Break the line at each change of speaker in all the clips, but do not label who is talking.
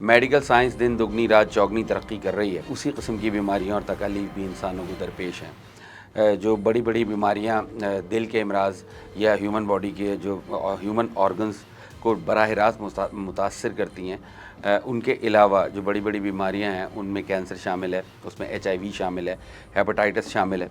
Medical science دن دگنی رات چوگنی ترقی کر رہی ہے، اسی قسم کی بیماریاں اور تکالیف بھی انسانوں کو درپیش ہیں۔ جو بڑی بڑی بیماریاں دل کے امراض یا ہیومن باڈی کے جو ہیومن آرگنز کو براہ راست متاثر کرتی ہیں، ان کے علاوہ جو بڑی بڑی بیماریاں ہیں ان میں کینسر شامل ہے، اس میں HIV شامل ہے، ہیپاٹائٹس شامل ہے،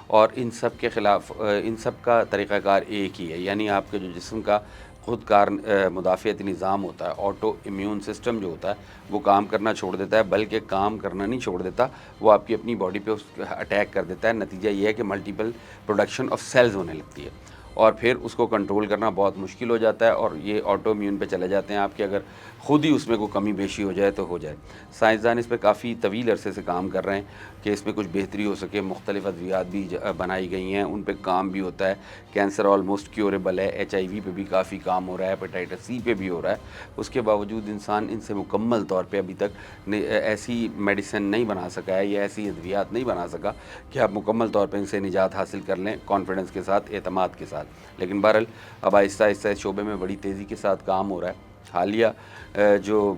اور ان سب کے خلاف ان سب کا طریقہ کار ایک ہی ہے، یعنی آپ کے جو جسم کا خود کار مدافعتی نظام ہوتا ہے، آٹو امیون سسٹم جو ہوتا ہے وہ کام کرنا چھوڑ دیتا ہے، بلکہ کام کرنا نہیں چھوڑ دیتا، وہ آپ کی اپنی باڈی پہ اٹیک کر دیتا ہے۔ نتیجہ یہ ہے کہ ملٹیپل پروڈکشن آف سیلز ہونے لگتی ہے، اور پھر اس کو کنٹرول کرنا بہت مشکل ہو جاتا ہے، اور یہ آٹو امیون پہ چلے جاتے ہیں آپ کے، اگر خود ہی اس میں کوئی کمی بیشی ہو جائے تو ہو جائے۔ سائنسدان اس پہ کافی طویل عرصے سے کام کر رہے ہیں کہ اس میں کچھ بہتری ہو سکے، مختلف ادویات بھی بنائی گئی ہیں، ان پہ کام بھی ہوتا ہے۔ کینسر آلموسٹ کیوریبل ہے، HIV پہ بھی کافی کام ہو رہا ہے، ہیپاٹائٹس C پہ بھی ہو رہا ہے۔ اس کے باوجود انسان ان سے مکمل طور پہ ابھی تک ایسی میڈیسن نہیں بنا سکا ہے یا ایسی ادویات نہیں بنا سکا کہ آپ مکمل طور پہ ان سے نجات حاصل کر لیں کانفیڈنس کے ساتھ، اعتماد کے ساتھ۔ لیکن بہرحال اب آہستہ آہستہ اس شعبے میں بڑی تیزی کے ساتھ کام ہو رہا ہے۔ حالیہ جو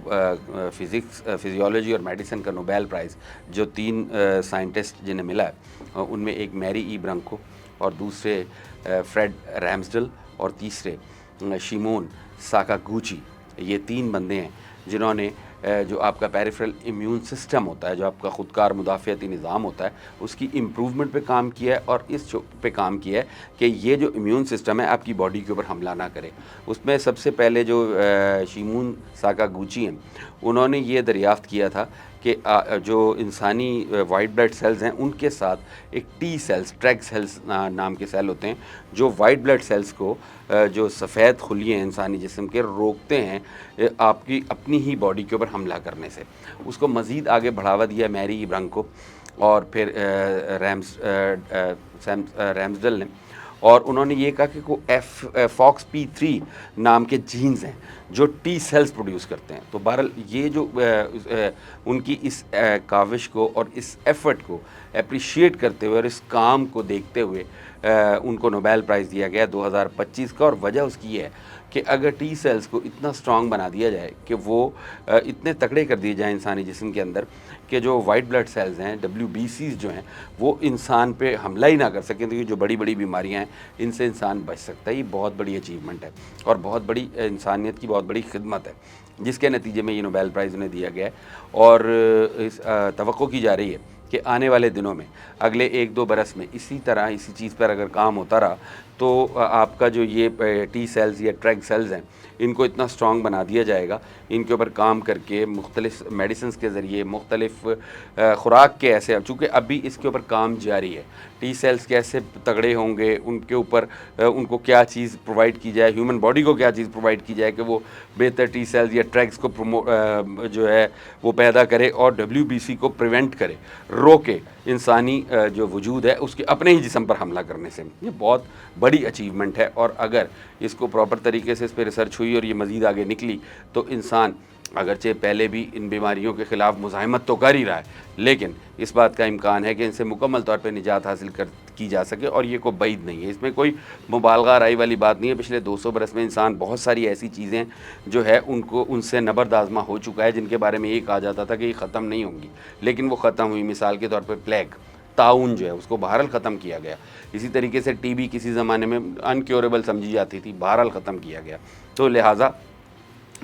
فزیولوجی اور میڈیسن کا نوبیل پرائز جو 3 سائنٹسٹ جنہیں ملا ہے، ان میں ایک میری ای برنکو، اور دوسرے فریڈ ریمزڈل، اور تیسرے شیمون ساکاگوچی، یہ 3 بندے ہیں جنہوں نے جو آپ کا پیریفرل امیون سسٹم ہوتا ہے، جو آپ کا خودکار مدافعتی نظام ہوتا ہے، اس کی امپروومنٹ پہ کام کیا ہے، اور اس پہ کام کیا ہے کہ یہ جو امیون سسٹم ہے آپ کی باڈی کے اوپر حملہ نہ کرے۔ اس میں سب سے پہلے جو شیمون ساکاگوچی ہیں، انہوں نے یہ دریافت کیا تھا کہ جو انسانی وائٹ بلڈ سیلز ہیں ان کے ساتھ ایک ٹی سیلز، ٹریگ سیلز نام کے سیل ہوتے ہیں، جو وائٹ بلڈ سیلز کو جو سفید خلیے ہیں انسانی جسم کے، روکتے ہیں آپ کی اپنی ہی باڈی کے اوپر حملہ کرنے سے۔ اس کو مزید آگے بڑھاوا دیا میری ابرنگ کو اور پھر ریمزڈل نے، اور انہوں نے یہ کہا کہ FOXP3 نام کے جینز ہیں جو ٹی سیلز پروڈیوس کرتے ہیں۔ تو بہرحال یہ جو ان کی اس کاوش کو اور اس ایفرٹ کو اپریشیٹ کرتے ہوئے اور اس کام کو دیکھتے ہوئے ان کو نوبیل پرائز دیا گیا 2025 کا، اور وجہ اس کی یہ ہے کہ اگر ٹی سیلز کو اتنا سٹرونگ بنا دیا جائے کہ وہ اتنے تکڑے کر دیے جائیں انسانی جسم کے اندر کہ جو وائٹ بلڈ سیلز ہیں، WBCs جو ہیں، وہ انسان پہ حملہ ہی نہ کر سکیں، تو یہ جو بڑی بڑی بیماریاں ہیں ان سے انسان بچ سکتا ہے۔ یہ بہت بڑی اچیومنٹ ہے اور بہت بڑی انسانیت کی بہت بڑی خدمت ہے، جس کے نتیجے میں یہ نوبیل پرائز انہیں دیا گیا ہے۔ اور توقع کی جا رہی ہے کہ آنے والے دنوں میں، اگلے 1-2 برس میں اسی طرح اسی چیز پر اگر کام ہوتا رہا تو آپ کا جو یہ ٹی سیلز یا ٹریگ سیلز ہیں ان کو اتنا سٹرونگ بنا دیا جائے گا، ان کے اوپر کام کر کے مختلف میڈیسنز کے ذریعے، مختلف خوراک کے ایسے، چونکہ ابھی اس کے اوپر کام جاری ہے، ٹی سیلز کیسے تگڑے ہوں گے، ان کے اوپر ان کو کیا چیز پرووائڈ کی جائے، ہیومن باڈی کو کیا چیز پرووائڈ کی جائے کہ وہ بہتر ٹی سیلز یا ٹریگز کو جو ہے وہ پیدا کرے اور WBC کو پریونٹ کرے، روکے انسانی جو وجود ہے اس کے اپنے ہی جسم پر حملہ کرنے سے۔ یہ بہت بڑی اچیومنٹ ہے، اور اگر اس کو پراپر طریقے سے اس پہ ریسرچ ہوئی اور یہ مزید آگے نکلی تو انسان اگرچہ پہلے بھی ان بیماریوں کے خلاف مزاحمت تو کر ہی رہا ہے، لیکن اس بات کا امکان ہے کہ ان سے مکمل طور پہ نجات حاصل کی جا سکے، اور یہ کوئی بعید نہیں ہے، اس میں کوئی مبالغہ رائی والی بات نہیں ہے۔ پچھلے 200 برس میں انسان بہت ساری ایسی چیزیں جو ہے ان سے نبرد آزما ہو چکا ہے، جن کے بارے میں یہ کہا جاتا تھا کہ یہ ختم نہیں ہوں گی، لیکن وہ ختم ہوئی۔ مثال کے طور پہ پلیگ، طاعون جو ہے، اس کو بہرحال ختم کیا گیا۔ اسی طریقے سے TB کسی زمانے میں انکیوریبل سمجھی جاتی تھی، بہرحال ختم کیا گیا۔ تو لہٰذا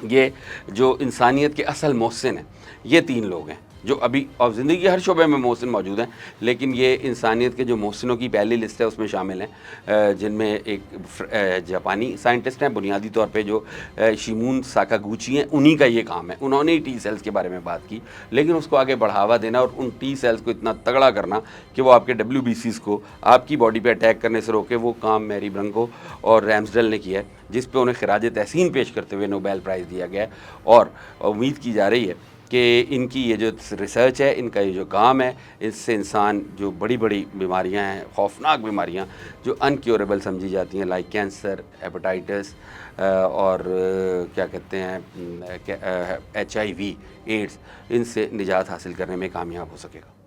یہ جو انسانیت کے اصل محسن ہیں یہ 3 لوگ ہیں جو ابھی، اور زندگی کے ہر شعبے میں محسن موجود ہیں، لیکن یہ انسانیت کے جو محسنوں کی پہلی لسٹ ہے اس میں شامل ہیں، جن میں ایک جاپانی سائنٹسٹ ہیں بنیادی طور پہ جو شیمون ساکاگوچی ہیں، انہی کا یہ کام ہے، انہوں نے ہی ٹی سیلز کے بارے میں بات کی، لیکن اس کو آگے بڑھاوا دینا اور ان ٹی سیلز کو اتنا تگڑا کرنا کہ وہ آپ کے WBCs کو آپ کی باڈی پہ اٹیک کرنے سے روکے، وہ کام میری برنکو اور ریمزڈل نے کیا ہے، جس پہ انہیں خراج تحسین پیش کرتے ہوئے نوبیل پرائز دیا گیا ہے۔ اور امید کی جا رہی ہے کہ ان کی یہ جو ریسرچ ہے، ان کا یہ جو کام ہے، اس سے انسان جو بڑی بڑی بیماریاں ہیں، خوفناک بیماریاں جو انکیوریبل سمجھی جاتی ہیں، لائک کینسر، ہیپاٹائٹس، اور کیا کہتے ہیں HIV، ایڈز، ان سے نجات حاصل کرنے میں کامیاب ہو سکے گا۔